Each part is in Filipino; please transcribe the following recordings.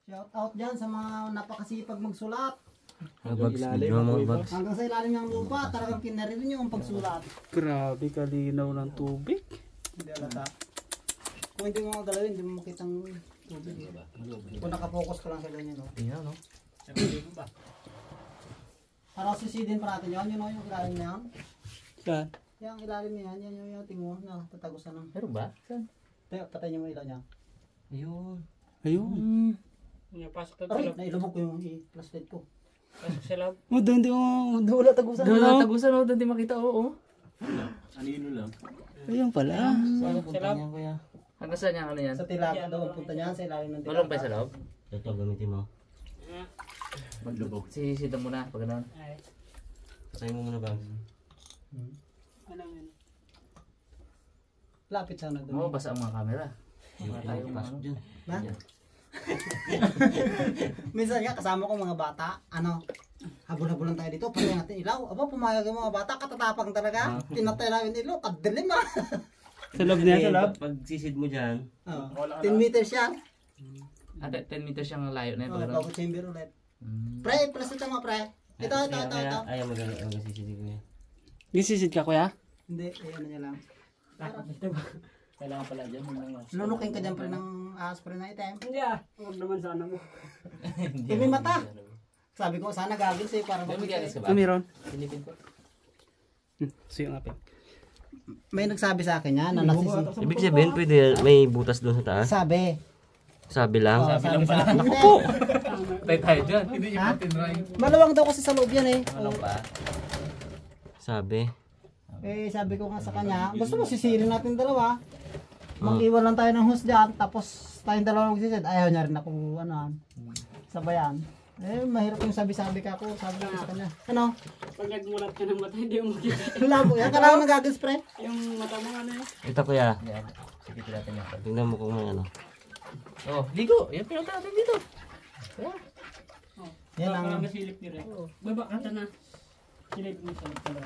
Shout out dyan sa mga napakasipag magsulat. Bags. Hanggang sa ilalim ng lupa, talagang kinaririn nyo ang pagsulat. Grabe kalinaw ng tubig. Hindi alata. Kung hindi mo galawin, hindi mo makitang tubig. Kung nakapokus ka lang sa ganyan, no? Tingnan, no? Para susidin pa natin yun, yun o yung ilalim niya. Saan? Yung ilalim niya, yan yung tingmo na tatagusan ng. Meron ba? Saan? Patay niyo mo ilaw niya. Ayun. Ayun. Pasok na Aray, nailubog ko yung flashlight ko. Pasok sa lab. Oh, doon di mo. Doon wala tagusan. Doon na tagusan, no? Doon di makita, oo. Anino lang. Ayun pala. Saan ang punta niya, kuya? Hanggang saan yan, ano yan? Sa tilapia daw ang punta niya, sa ilalim ng tilapia. Walang pa sa loob? Ito, gamitin mo. Maglubog. Sisidan mo na, pag gano'n. Patay mo muna bags. Ano yun? Lapit sana doon. Oo, basa ang mga camera. Yung tayo pasok dyan. Ha? Minsan nga kasama ko mga bata, habol-habulan tayo dito, patay natin ilaw. Aba, pumayag yung mga bata, katatapang talaga. Tinatay namin ilaw, kadilim ah. Sa loob niya, sa loob. Pag sisid mo dyan, 10 meters yan. At 10 meters siyang layo na yun, pag gano'n. Bago chamber ulit. Pre, plus ito mga pre. Ito. ayaw mag-sisid ko yan. Gisisid ka, kuya? Hindi, ayan niya lang. Kailangan pala dyan. Nunukin ka dyan pre ng ahas pre na item. Hindi ah. Huwag naman sana mo. May mata. Sabi ko, sana gagawin sa'yo para May makita. gagas ka ba? Ah, meron. Silipin ko. Suyo nga, pe. May nagsabi sa akin yan na nasisi. Ibig sabihin, pwede may butas doon sa taas. Sabi. Sabi lang. Sabi lang pala. Naku po! Tayo tayo dyan. Ha? Malawang daw kasi sa loob yan eh. Walang pa. Sabi. Eh, sabi ko nga sa kanya, gusto mo sisirin natin dalawa. Mag-iwan lang tayo ng host dyan, tapos tayong dalawa magsisid. Ayaw niya rin ako, sabayan. Eh, mahirap yung sabi-sabi ka ako. Sabi ko sa kanya. Ano? Pag nagmulat ka ng mata, hindi mo makikita. Labo yan. Kailangan nagagis, pre. Yung mata mo ano eh. Ito kuya. Yan. Sige, natin yan. Tingnan mo kung may ano. Oh, ligo. Yan, pinunta natin dito. Yan ang... Nasilip niyo rin. Baba ka na. Silip mo sa pala.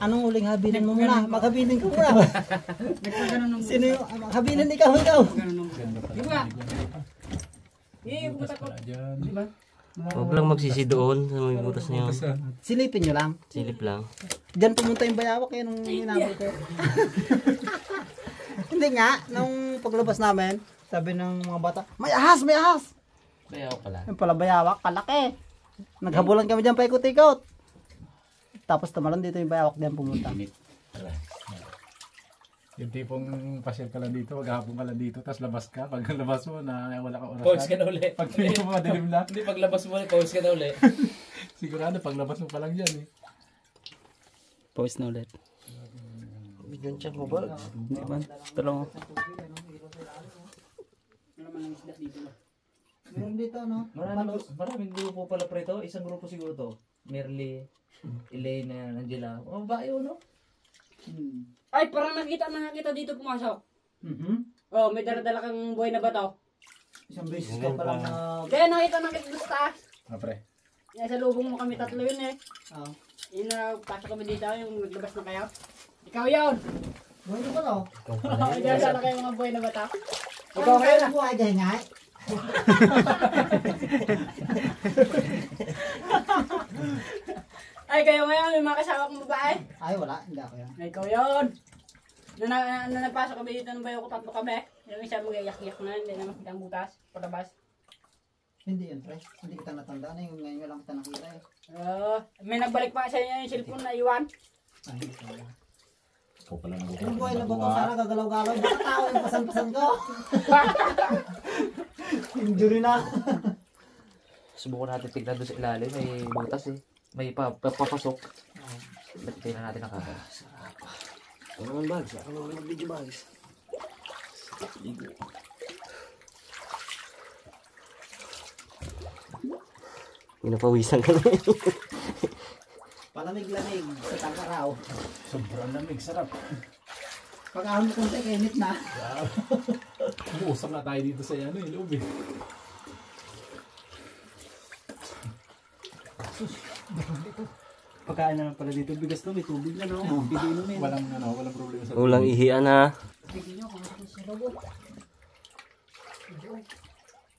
Anong uling habilin mo muna? Maghabilin ka muna. Nagpagano nung Sino yung... Habilin ikaw. Di ba? Eh, buta ko. Di ba? Huwag lang magsisi doon sa may butas niyo. Silipin nyo lang. Silip lang. Diyan pumunta yung bayawak eh nung hinabol ko. Hindi nga, nung paglabas namin, sabi ng mga bata, may ahas, may ahas! Bayaw pala. Yung pala bayawak, kalaki. Naghabulan kami dyan paikot-ikot. Tapos tumalon dito yung bayawak diyan pumunta. Yung tipong pasyal ka lang dito, maghapon ka lang dito, tapos labas ka. Pag labas mo na wala kang oras. Pause ka na uli. Pag tingin mo madilim na. Hindi, paglabas mo, pause ka na uli. Sigurado, paglabas mo pa lang dyan eh. Pause na ulit. Bigyan siya mo ba? Hindi man. Tulong. Meron dito, no? Maraming grupo pala preto. Isang grupo siguro to. Merly, Elaine, Angela. Oh, bayo, no? Ay, parang nakita dito pumasok. Oh, may dala-dala kang buhay na bato. Isang beses ka palang Kaya nakita doon sa taas. Pre. Yan, sa lubong mo kami tatlo yun eh. Oh. Yun na, pasok kami dito, yung naglabas na kayo. Ikaw yun! Buhay ko no? Nagdala kayo mga buhay na bata. Ikaw kayo na buhay dyan nga. Ay, kayo ngayon, may mga kasama kong babae. Ay, wala. Hindi ako yan. Ay, ikaw yun! Na nagpasok kami dito ng bayo ko, tatlo kami. Yung isa mag-iyak-iyak na, hindi naman kita ang butas, palabas. Hindi yun, pre. Hindi kita natanda na yung ngayon lang kita nakita eh. May nagbalik pa sa inyo yung cellphone na iwan. Ay, hindi ko. Yung buhay na bato sana gagalaw-galaw. Baka tao yung pasan-pasan ko. Injury na. Subukan natin tignan doon sa ilalim. May butas eh. May papasok. Tingnan natin ang kaka. Ano naman bags? Ako naman mag-video bags. Ligo. Pinapawisan ka na. Palamig-lamig sa tangkaraw. Sobrang lamig, sarap. Pag ahon mo konti, kainit na. Umuusap na tayo dito sa ano, loob eh. Pagkain na lang pala dito. Bigas na, may tubig na, no? Pwede inumin. Walang problema sa Walang ihian ha.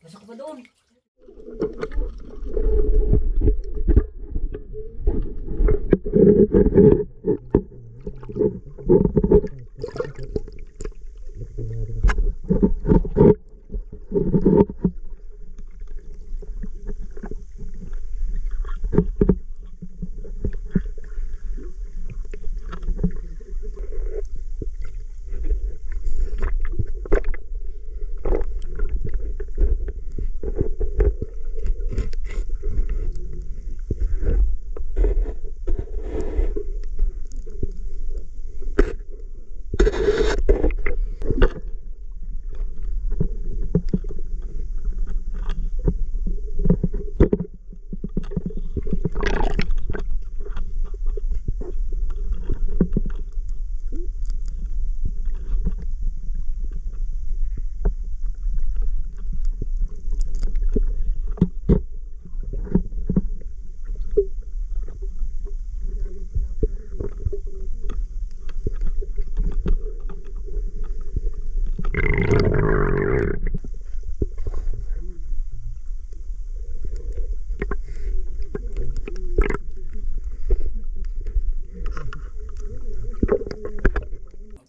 Pasok pa doon.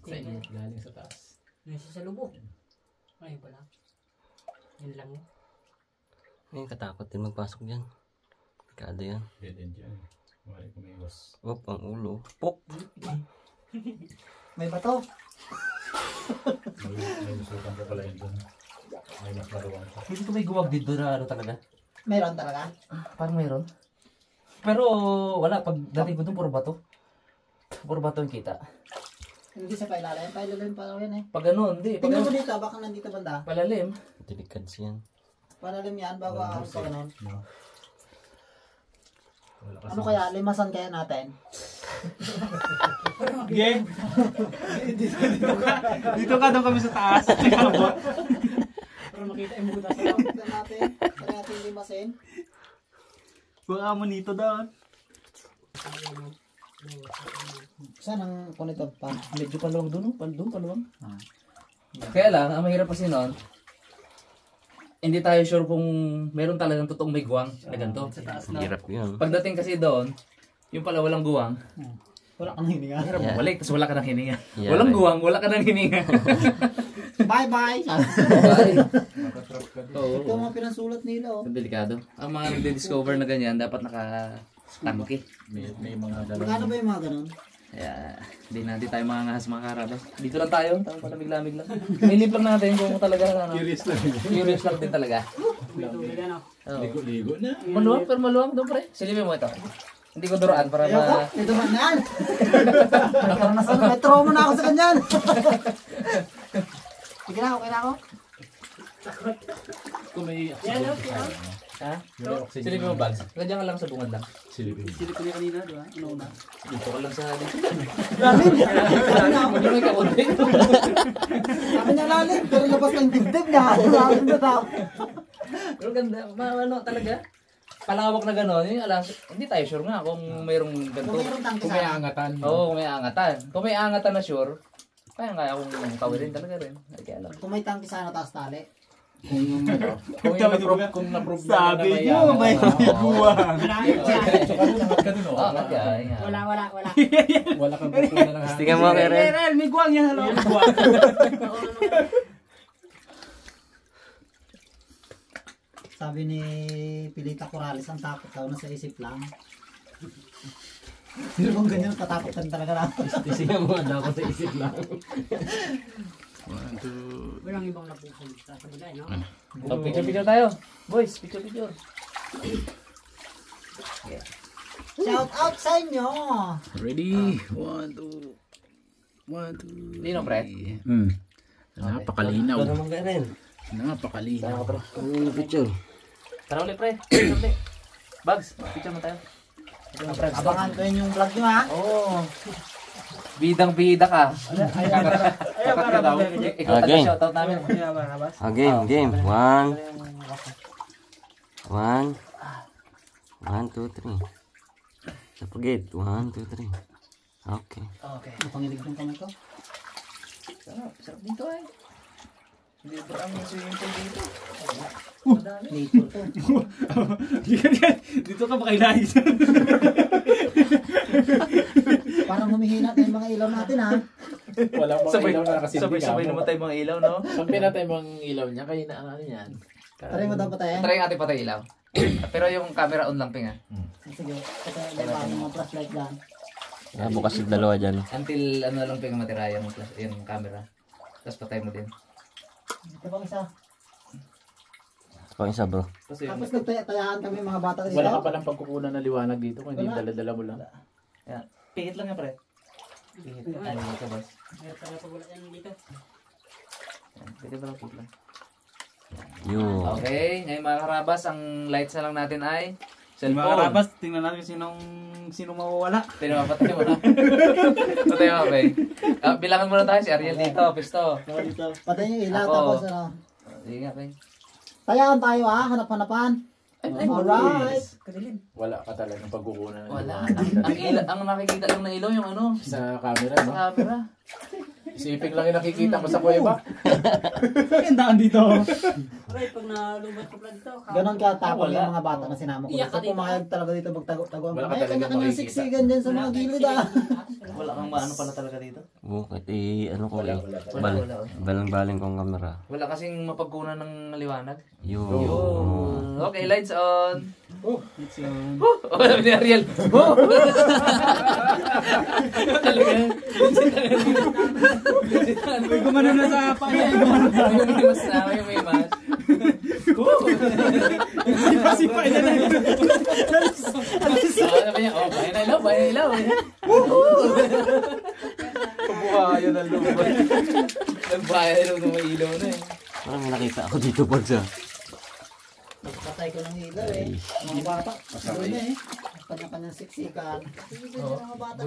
Galing sa taas. Nasa sa lubog. Ayun pala. Yun lang yun. Ayun, katakot din magpasok dyan. Dekado yan. Dead end yan. Mali kumiwas. Op, ang ulo. Pop! May bato. May usukan pa pala yun doon. May mas maluwang pa. Hindi ko may guwag dito na ano talaga. Meron talaga. Parang mayroon. Pero wala. Pag dating ko doon, puro bato. Puro bato yung kita. Hindi sa pailalim. Pailalim pa lang yan eh. Pag ano, hindi. Pag Tingnan mo ano, dito, baka nandito banda. palalim. Delicads yan. Palalim yan, bago ahon pa ganun. No. Wala kasi. Ano kaya, limasan kaya natin? Game! Dito ka doon kami sa taas. Para makita yung butas. Tingnan natin, kaya natin limasin. Baka mo nito doon. Saan ang kunito pa? Medyo paluwag doon. Doon paluwag. Kaya lang, ang mahirap kasi noon, hindi tayo sure kung meron talagang totoong may guwang na ganito. Hirap yun. Pagdating kasi doon, yung pala walang guwang, Wala kang hininga. mahirap Yeah. bumalik, tapos wala ka ng hininga. Yeah, Walang right. guwang, wala ka ng hininga. Bye-bye! Makatrap ka din. Ito ang mga pinasulat nila oh. Delikado. Ang mga nagde-discover na ganyan, dapat naka-tangke. May mga Magkano dalang. ba yung mga ganun? Kaya, hindi natin tayo mga ngahas mga karabas. Dito lang tayo, tayo palamig-lamig lang. Nilip lang natin kung talaga, ano, Curious lang. curious lang din talaga. May tubig ano. Oo. Ligo-ligo na. Maluwang, pero maluwang doon pre. Silipin mo ito. Hindi ko duraan para Ayoko, ma... ito man na yan! Naranasan, may trauma na ako sa kanyan! Sige na, okay na ako. Kung may Yan oxygen. o, Ha? Yung oxygen. Silipin mo bags. Lagyan ka lang sa bungad lang. Silipin. Silip ko niya kanina, di ba? Ano na? Dito ka lang sa dito. Lalim! Sabi na, Hindi mo ikakunti. sabi niya lalim, pero labas ng dibdib niya. Lalim na tao. Pero ganda. Ano talaga? Palawak na gano'n. Yung alas, hindi tayo sure nga kung mayroong ganito. Kung mayroong tangke Kung may sa angatan. Oo, kung may angatan. Kung may angatan na sure, kaya kung tawirin talaga rin. Ay, kaya lang. kung may tangke sana taas tali. Kung na-prove Sabi na niyo, may buwang. Angat ka dun, oh. Ah, kaya. Wala. Wala kang pupunan ng hangin. Tingnan mo, Karen. Rel, may guwang yan. Hello. May guwang. Sabi ni Pilita Corrales, ang takot daw na sa isip lang. Sino bang ganyan katakutan talaga lang? Tingnan mo, daw ko sa isip lang. Walang ibang napupunta sa bagay, no? Oh, picture tayo. Boys, picture. Shout out sa inyo! Ready? 1, 2. 1, 2. Lino, pre. Napakalinaw. Ito naman, Karen. Napakalinaw. Ano picture? Tara ulit, pre. Picture ulit. Bags, picture mo tayo. Picture mo, pre. Abangan ko yun yung vlog nyo ha. Oo. Bidang-bida ka. Kakat ka daw. Ikaw Okay. taga-shoutout namin. Game. 1, 1, 2, 3. Sapagid. 1, 2, 3. Okay. Okay. Pangilig ng kamay ko. Sarap dito eh. Libre ang swimming pool dito. Nature to. Dito ka ba kailangan? Parang humihina na yung mga ilaw natin ha. Walang mga ilaw na nakasindig. Sabay-sabay naman tayo mga ilaw, no? Pag pinatay mga ilaw niya, kayo na ano yan. Try mo daw patay. Try natin patay ilaw. Pero yung camera on lang, Ping, ha? Sige, patay mo pa mga flashlight dyan. Bukas yung dalawa dyan. Until ano lang, Ping, matira yung camera. Tapos patay mo din. Ito pang isa. Pang isa bro. Tapos yun. Tapos nagtayaan kami mga bata dito. Wala ka palang pagkukunan ng liwanag dito kung hindi dala-dala mo lang. Yan. Pihit lang yan, pre. Pihit. Ay, ito, boss. Meron pala pag wala yan dito. Yan. Pwede ba lang pihit lang? Yun. Okay, ngayon mga karabas, ang lights na lang natin ay Mga cellphone. karabas, tingnan natin sino mawawala. Pinapatay mo na. Patay mo, Ping. Bilangan muna tayo si Ariel dito, pisto. Patay yung ilaw, Ako. tapos ano. Sige nga, Ping. Tayaan tayo ha, hanap-hanapan. Alright. Kadilim. Wala ka talagang pagkukunan ng Wala. liwanag. Ang nakikita lang na ilaw yung ano, Sa camera, no? sa camera. Isipin lang yung nakikita mo sa kuweba. Gandaan dito. Aray, pag nalubat ko pala dito. Ganon ka tapos Wala. yung mga bata na sinama ko. Iyak ka So dito. pumayag talaga dito magtago-tago. Wala ka Ay, talagang kanya-kanyang makikita. siksigan dyan sa mga gilid ah. Wala kang maano pala talaga dito. Bukit ano ko Wala, eh. wala. Wala. Balang-baling kong kamera. Wala kasing mapagkunan ng liwanag. Yun. Yun. Okay, lights on. It's yung... Oh, sabi ni Ariel. Oh! Talaga. May gumano na sa panya. May mas na, may mas. Sipa-sipa na lang. Sabi niya, oh, bayan na ilaw, bayan na ilaw. Kabuhayan ng lupa. Nagbayan na ng mga ilaw na eh. Parang may nakita ako dito pag sa... Patay ko ng ilaw eh. Mga bata. Doon eh. Kanya-kanyang siksikan. Mga bata.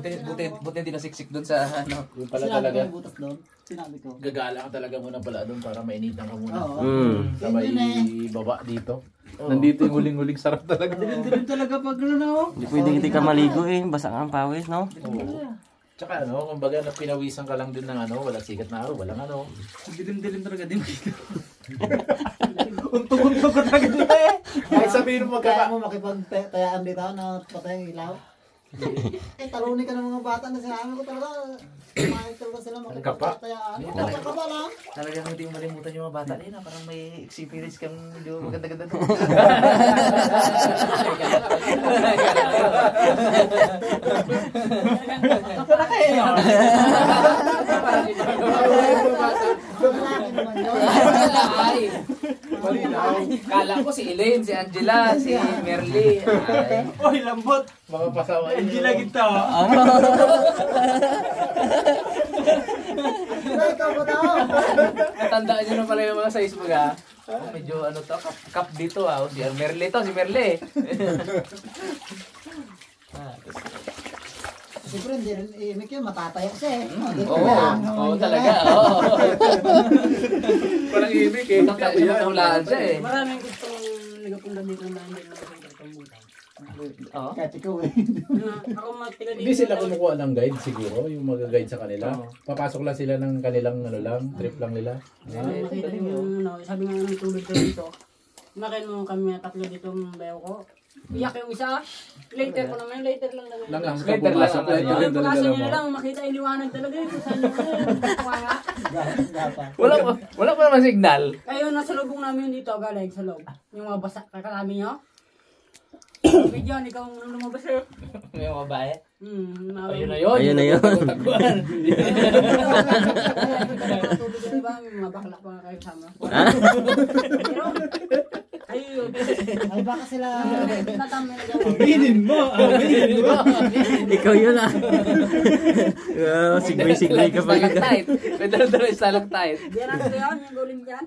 Buti hindi nasiksik doon sa ano. Yung pala Sinabi ko talaga, yung butas doon. Sinabi ko. gagala ka talaga muna pala doon para mainitan ka muna. Oo. Sabay Yun eh. baba dito. Nandito yung huling-huling sarap talaga. Dilim talaga pag ano na oh. Hindi pwede hindi ka maligo eh. Basa ang pawis, no? Oo. Tsaka ano, kumbaga na pinawisan ka lang din ng ano, walang sikat na araw, walang ano. Dilim talaga din dito. Untog-untog ko talaga dito eh. Kahit sabihin mo Kaya magkaka... mo makipagtayaan dito na patay yung ilaw. Talunin ka ng mga bata na sinabi ko talaga. Kumain talaga sila makipagtayaan. Kaya ka ba lang? Talagang hindi mo malimutan yung mga bata nila. Parang may experience kang medyo maganda-ganda doon. Lalaki naman yun. Ay! Kala ko si Elaine, si Angela, si Merly. Ay. Oy, lambot. Mga pasawa Hindi lagi ito. Ay, ikaw ba tao? Natandaan nyo na pala yung mga size mga. Oh, medyo ano to, cup dito ah. Si Merly to, si Merly. Siyempre, hindi rin imik yun. Matatayak siya eh. Oo, talaga. Oo. Walang ibig eh. Hulaan siya eh. Maraming gustong nagapunta dito na hindi na nakikita ang butan. Oo. Kahit ikaw eh. Ako magtiga dito. Hindi sila kumukuha ng guide siguro, yung mag-guide sa kanila. Oo. Papasok lang sila ng kanilang ano lang, trip lang nila. Nakita yung ano, sabi nga ng tulog ko dito. Makin mo kami tatlo dito ng bayo ko. Iyak yung isa. Later ko naman, later lang naman. Lang ang Later lang pumasok ang lang ano. yun, Yung pagkasa dala-dala nyo na mo. lang, makita yung liwanag talaga yun. Saan yun? Wala pa naman signal. Ayun, nasa lubong namin dito, galing sa loob. Yung mga basak, kakarami nyo. Bigyan, ikaw ang lumabas eh. May mga babae. Ayun na yun. yun. Ayun na yun. Taguan. Tubig na ba? May mga bakla pa nga kayo sama. Pero, ayun. Ay, baka sila... Natami na gano'n. Aminin mo. Ikaw yun ah. Sigbay-sigbay ka pa. Stalactite. May dala-dala yung stalactite. Diyan natin yun, yung guling dyan.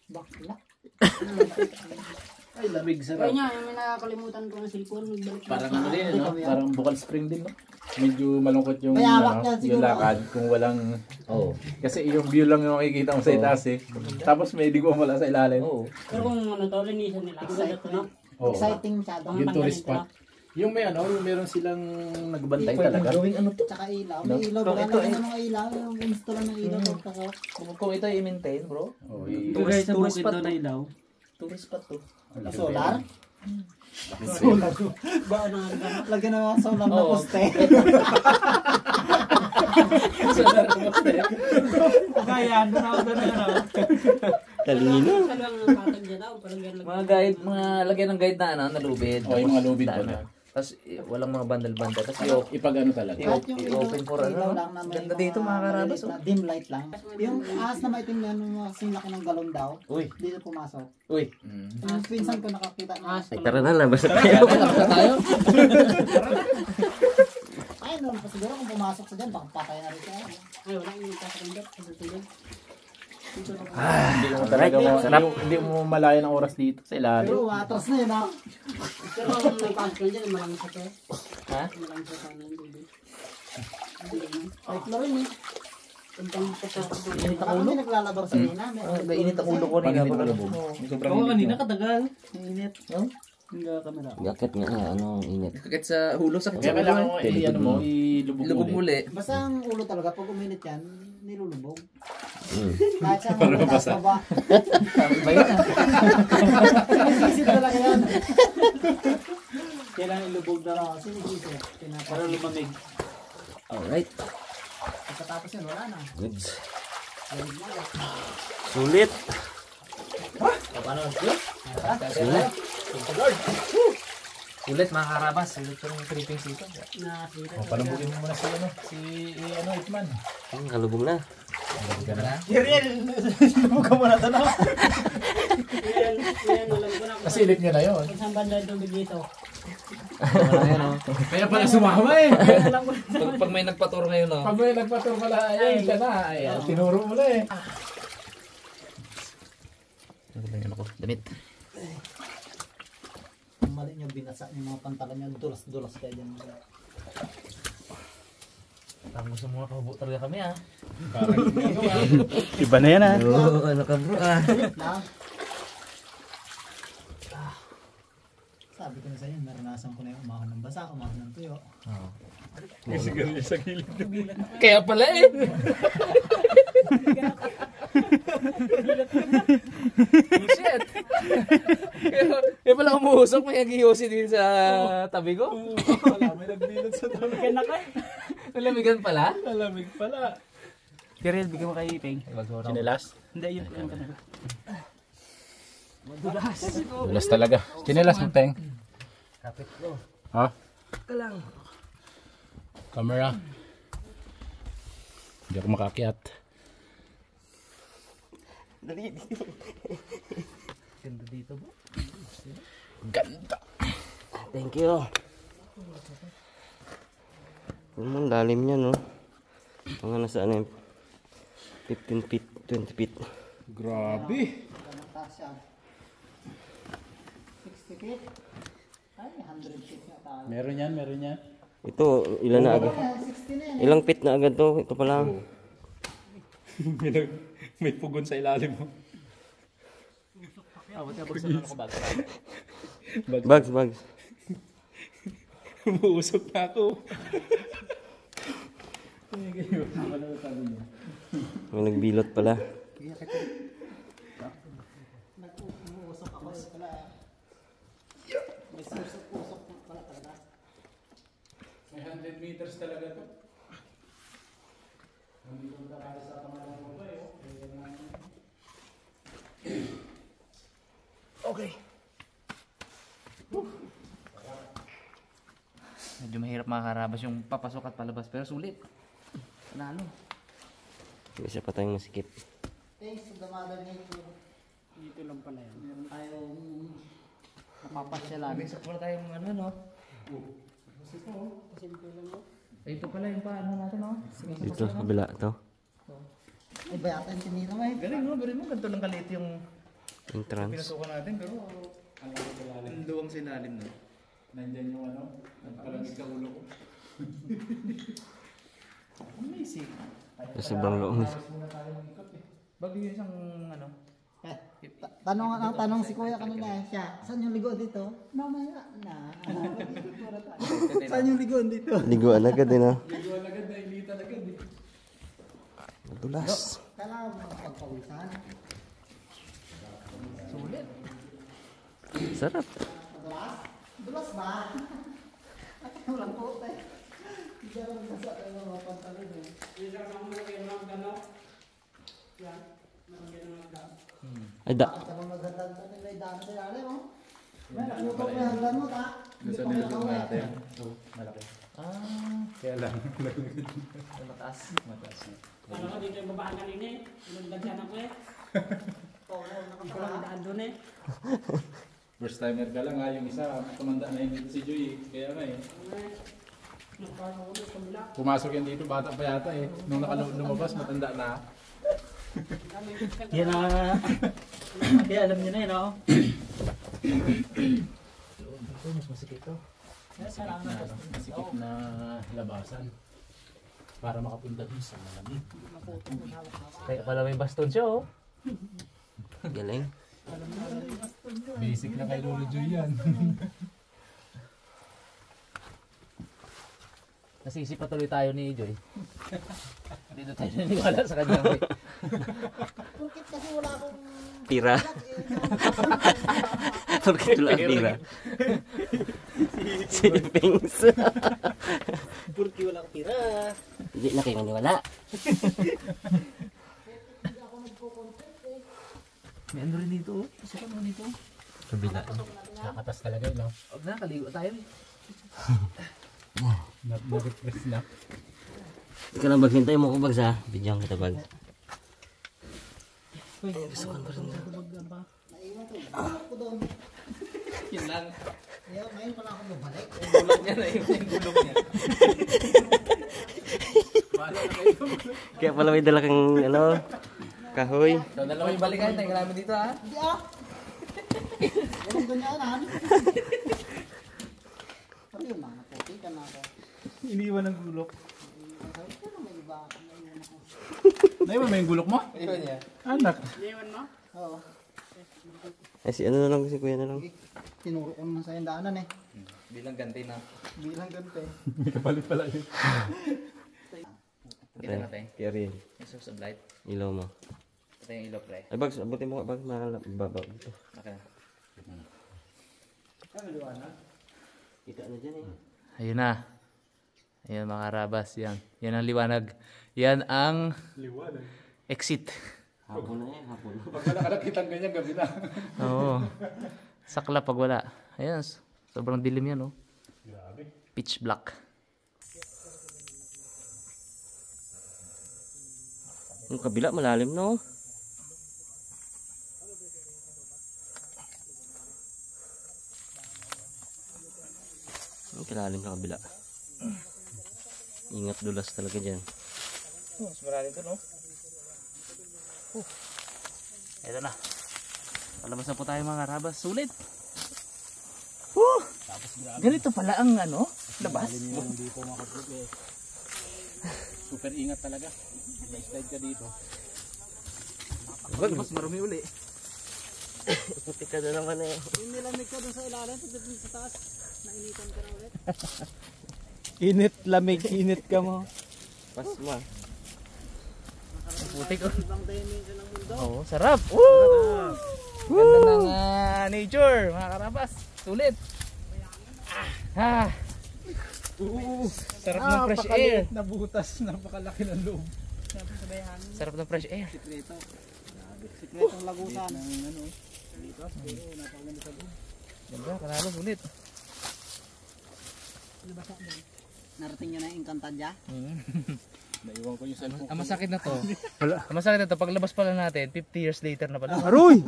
Bakla. Ay, lamig Kaya sarap. niya, yung may nakakalimutan ko ng cellphone. Nagbalik na. Parang ano din, no? Parang bukal spring din, no? Medyo malungkot yung, May hawak ano, yan siguro. yung lakad kung walang... Oh. Kasi yung view lang yung makikita mo sa itaas eh. Tapos may digo wala sa ilalim. Oo. Pero kung ano to, linisan nila. Ang ganda to, no? Oh. Exciting masyado. Yung tourist spot. Yung may ano, yung meron silang nagbantay talaga. Gawing ano to? Tsaka ilaw. May ilaw. Wala Ito, na mga ilaw. Yung install ng ilaw. Tapos, Kung ito i-maintain, bro. Oh, Ito guys, sa bukid daw na ilaw. Tourist spot to. solar. Solar. Ba na lagyan ng mga solar na Oo. poste. Kaya, ano na ako doon na. Talino. Sa lang ang patag dyan daw. Palagyan lang. Mga guide, mga lagyan ng guide na ano, na lubid. Oh, yung mga lubid Tapos, pala. Tapos walang mga bandal-bandal. Tapos Ipag ano talaga. Kahit yung i-open for ano. ilaw lang na may Ganda dito mga karabas. maliliit na dim light lang. Yung ahas na maitim na yung kasing laki ng galon daw. Uy, Dito pumasok. uy. Yung pinsan ko nakakita na. Ahas. Ay, tara na, labas na tayo. Tapos tayo. Ay, noon pa siguro kung pumasok sa dyan, baka patay na rin siya. Ay, wala yung magkakaganda. Kasi tulad. Hindi mo talaga hindi mo malayan ang oras dito sa ilalim. Pero atras na yun ha. Pero ang may pasok dyan, malang sa to. Ha? Malang sa sana yung tubig. Kahit na rin eh. Puntang pasok. Init ang Baka ulo. may naglalabor sa nina. Init ang ulo ko. Pag Hindi init ako ang lubog. Sobrang Oo, init kanina mo. katagal. Init. No? Hindi ka kamera. Gakit nga, ano, ang init. Sakit sa ulo, sakit Kaya sa kailangan ulo. mo i-ano mo, ilubog Lubog muli. muli. Basta ang ulo talaga, pag uminit yan, nilulubog. Mm. Kahit siya mga taas baba. Ba yun ah? Sinigisip talaga yan. Kailangan ilubog na Oo, sinigisip. para lumamig. Alright. Pagkatapos yun, wala na. Goods. Sulit. Paano? Sulit. Ulit mga karabas. Ulit yung trippings dito. Nakasira. Oh, palubugin mo muna si Itman. Kalubog na. Ariel, subukan mo na ito na. Yan, alam ko na. Nasilip niya na yun. Kung saan banda yung tubig dito. Kaya pala sumama eh. Alam ko na. Pag may nagpaturo ngayon no. Pag may nagpaturo pala, ayun siya na. Ay, tinuro mo na eh. Damit. Ang mali niyo, binasa niyo mga pantalan niyo, dulas-dulas kayo dyan. Parang gusto mo makahubo talaga kami ah. Iba na yan ha. Oo, ano ka bro ah. Na? Sabi ko na sa inyo, naranasan ko na yung umahon ng basa, umahon ng tuyo. Kaya pala eh. Oh, shit. Kaya pala umuusok, may agiyosi din sa tabi ko. May nagbilad sa tabi. Bigyan na kayo. Nalamigan pala. Alamig pala. Ariel, bigyan mo kay Peng. Chinelas? Hindi, yun ka na. Dulas talaga. Chinelas mo, Teng. Kapit ko. Ha? Camera. Hindi ako makakyat. Ganda dito bro. Ganda. Thank you. Ang lalim niya, no? Mga nasa ano yun? 15 feet, 20 feet. Grabe. Ganang taas siya. 60 feet? Ay, 100 feet na tayo. Meron yan, meron yan. Ito, ilan na agad? Ay, 60 na yan. Ilang feet na agad to? Ito pa lang. May pugon sa ilalim mo. Bags, bags. Umuusok na ako. May nagbilot pala. Nag-uusok ako pala. May susok-usok pala talaga. May 100 meters talaga to. Okay. Medyo mahirap mga karabas yung papasok at palabas pero sulit. Panalo. Isa pa tayong masikip. Thanks to the mother nature. Dito lang pala yan. Meron tayong napapasyalan. May sakura tayong ano no. Simple lang mo. Ay, ito pala yung paano natin no. Dito sa kabila to. Ay, ba yata yung tinira mo eh. Galing no, galing mo. Ganito lang kalit yung Entrance. pinasukan natin pero ang luwang sinalim no. Nandyan yung ano, nagpalamig sa ulo ko. Amazing. Sa sobrang loong. Bago yung isang ano. Eh, Tanong si Kuya kanina siya, saan yung ligo dito? Mamaya na. Saan yung ligo dito? Liguan agad din ha. Liguan agad na, ilitan agad eh. Madulas. Kailangan mo pagpawisan. Sulit. Sarap. Dulas? Dulas ba? Walang puti. Hindi ako nagkasa tayo ng mga pantalon eh. Ay da. Bakit ako maghandang sa nila yung daan sa ilalim mo? May nakutok mo yung hanggan mo ta. Hindi Nasa pa nilagyan nakauwi. natin. Oo, malaki. Kaya lang. Mataas. Mataas na. Ano ko dito yung babaan kanina eh. Nagdagsan ako eh. Ikaw lang daan doon eh. First timer ka lang ha, yung isa, tumanda na yun dito si Joy. Kaya nga eh. Pumasok yan dito, bata pa yata eh. Nung lumabas, matanda na. Yan na. Kaya alam niyo na yun, no? Ito, mas masikip to. Masikip na labasan. Para makapunta dun sa malamig. Kaya pala may baston siya oh. Galing. Basic na kay Lolo Joy yan. Nasisi pa tuloy tayo ni Joy. Dito tayo naniwala sa kanya. Bakit kasi wala akong Pira. Bakit wala ang pira? Si Pings. Purki walang tira. Hindi na kayo maniwala. May ano rin dito oh. Kasi ka naman dito. Kabila. Nakatas talaga yun, no? Huwag na, kaligo tayo eh. Na-refresh na. Ikaw lang maghintay mo ko bags ha. Bidyang kita bags. Gusto ko pa rin. naiwan ko. Bulok ko doon. Yun lang. Kaya ngayon pala ako bumalik. Yung gulok niya na yung gulok niya. Kaya pala may dala kang ano, kahoy. So, dalawa yung balikan. Tingnan namin dito ha. Hindi ah. Walang ganyanan. Pero yun lang, naputi ka na ako. Iniwan ng gulok. Pero may iba, naiwan ako. Naiwan mo yung gulok mo? Ayun niya. Anak. Iwan mo? Oo. Ay si ano na lang, si kuya na lang. Tinuro ko naman sa yung daanan eh. Bilang ganti na. Bilang ganito eh. May kapalit pala yun. Kita natin. Kaya rin. Yung source of light. Ilaw mo. Ito yung ilaw pre. Ay bags, abutin mo ka bags. Mababaw dito. Okay na. Kita na dyan eh. Ayun na. Ayan mga karabas. Yan. Yan ang liwanag. Yan ang Liwanag. exit. Hapon na eh, hapon. Pag wala ka nakitang ganyan, gabi na. Oo. Sakla pag wala. Ayan. Sobrang dilim yan oh. Grabe. Pitch black. Yung kabila malalim no. Yung kilalim sa kabila. Ingat dulas talaga dyan. Mas marami ito no. Ito na. Palabas na po tayo mga karabas. Sulit. Ganito pala ang ano, labas. Super ingat talaga. May slide ka dito. Labas marami uli. Puti ka na naman eh. Yung nilamig ka doon sa ilalim, pagdating sa taas, nainitan ka na ulit. Init, lamig, init ka mo. Pasma. Putik oh. Ibang dimension ng mundo. Oo, sarap. Woo! Ganda ng nature, mga karabas. Sulit. Ah. Sarap ng fresh air. Nabutas, napakalaki ng loob. Sarap ng fresh air. Sikreto. Sikretong lagusan. Ganda, karabas ulit. Narating nyo na yung Encantadia. Naiwan ko yung cellphone. Ang masakit na to. Ang masakit na to, paglabas pala natin, 50 years later na pala. Aroy!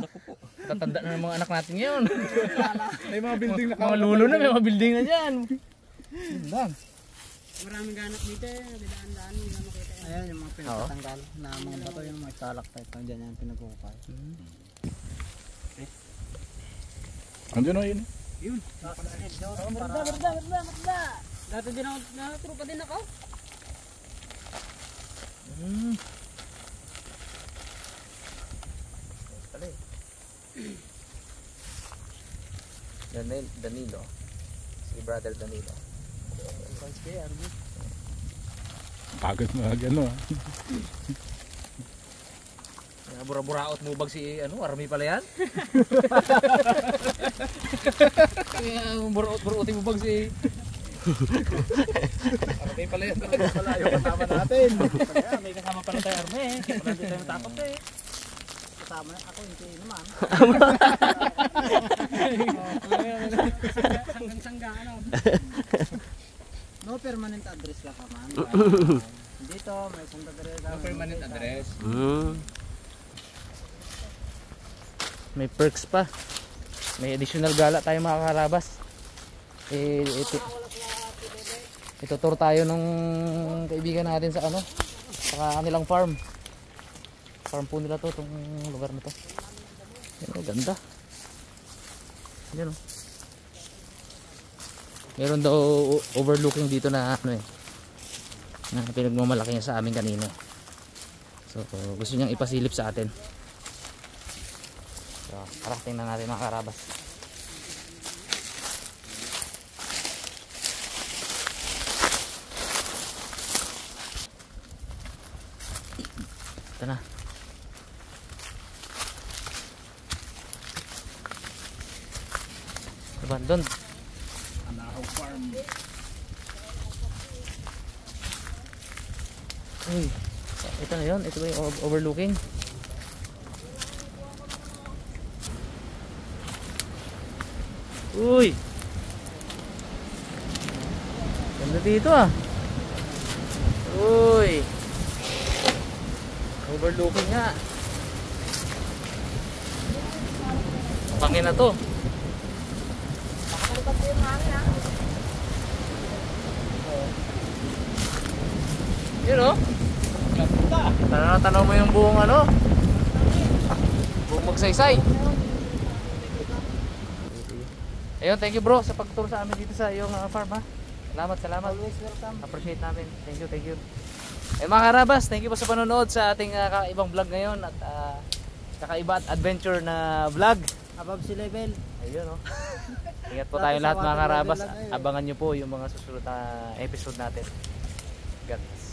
Tatanda na ng mga anak natin ngayon. May mga building na Mga lulo na, may mga building na dyan. Ganda. Maraming ganap dito eh. Daan-daan, hindi na makita yan. Ayan yung mga pinagtatanggal na mga bato, yung mga stalactite lang dyan yung pinagkukay. Andiyan o yun. Merda. Dati din ako, natrupa din ako. Danilo. Si brother Danilo. Pagod mga gano. Bura-buraot mo bag si army pala yan? Bura-buraotin mo bag si army pala yan. Malayo kasama natin. May kasama pala tayo arme eh. Kaya pala tayo matakot eh. Kasama ako, hindi naman. Hanggang sangga, ano. No permanent address lang ka man. Dito, may isang address. No permanent address. May perks pa. May additional gala tayo mga karabas. Ito tayo nung kaibigan natin sa sa kanilang farm. Farm po nila to, itong lugar na to. Yan, ganda. Yan o. Meron daw overlooking dito na na pinagmamalaki niya sa amin kanina. So gusto niyang ipasilip sa atin. So, tara, tingnan natin mga karabas. Ito na. Abandoned. Anahaw Farm. Uy, ito na yun. Ito ba yung overlooking? Uy! Ganda dito ah. Uy! Overlooking nga. Pangin na to. Yun o. Tanaw mo yung buong buong magsaysay. Ayun, thank you bro sa pagturo sa amin dito sa iyong farm ha. Salamat. Always welcome. Appreciate namin. Thank you. Eh mga karabas, thank you po sa panonood sa ating kakaibang vlog ngayon at kakaiba at adventure na vlog. Above sea level. Ayun o. Ingat po tayong lahat mga karabas. Abangan nyo po yung mga susunod na episode natin. God bless.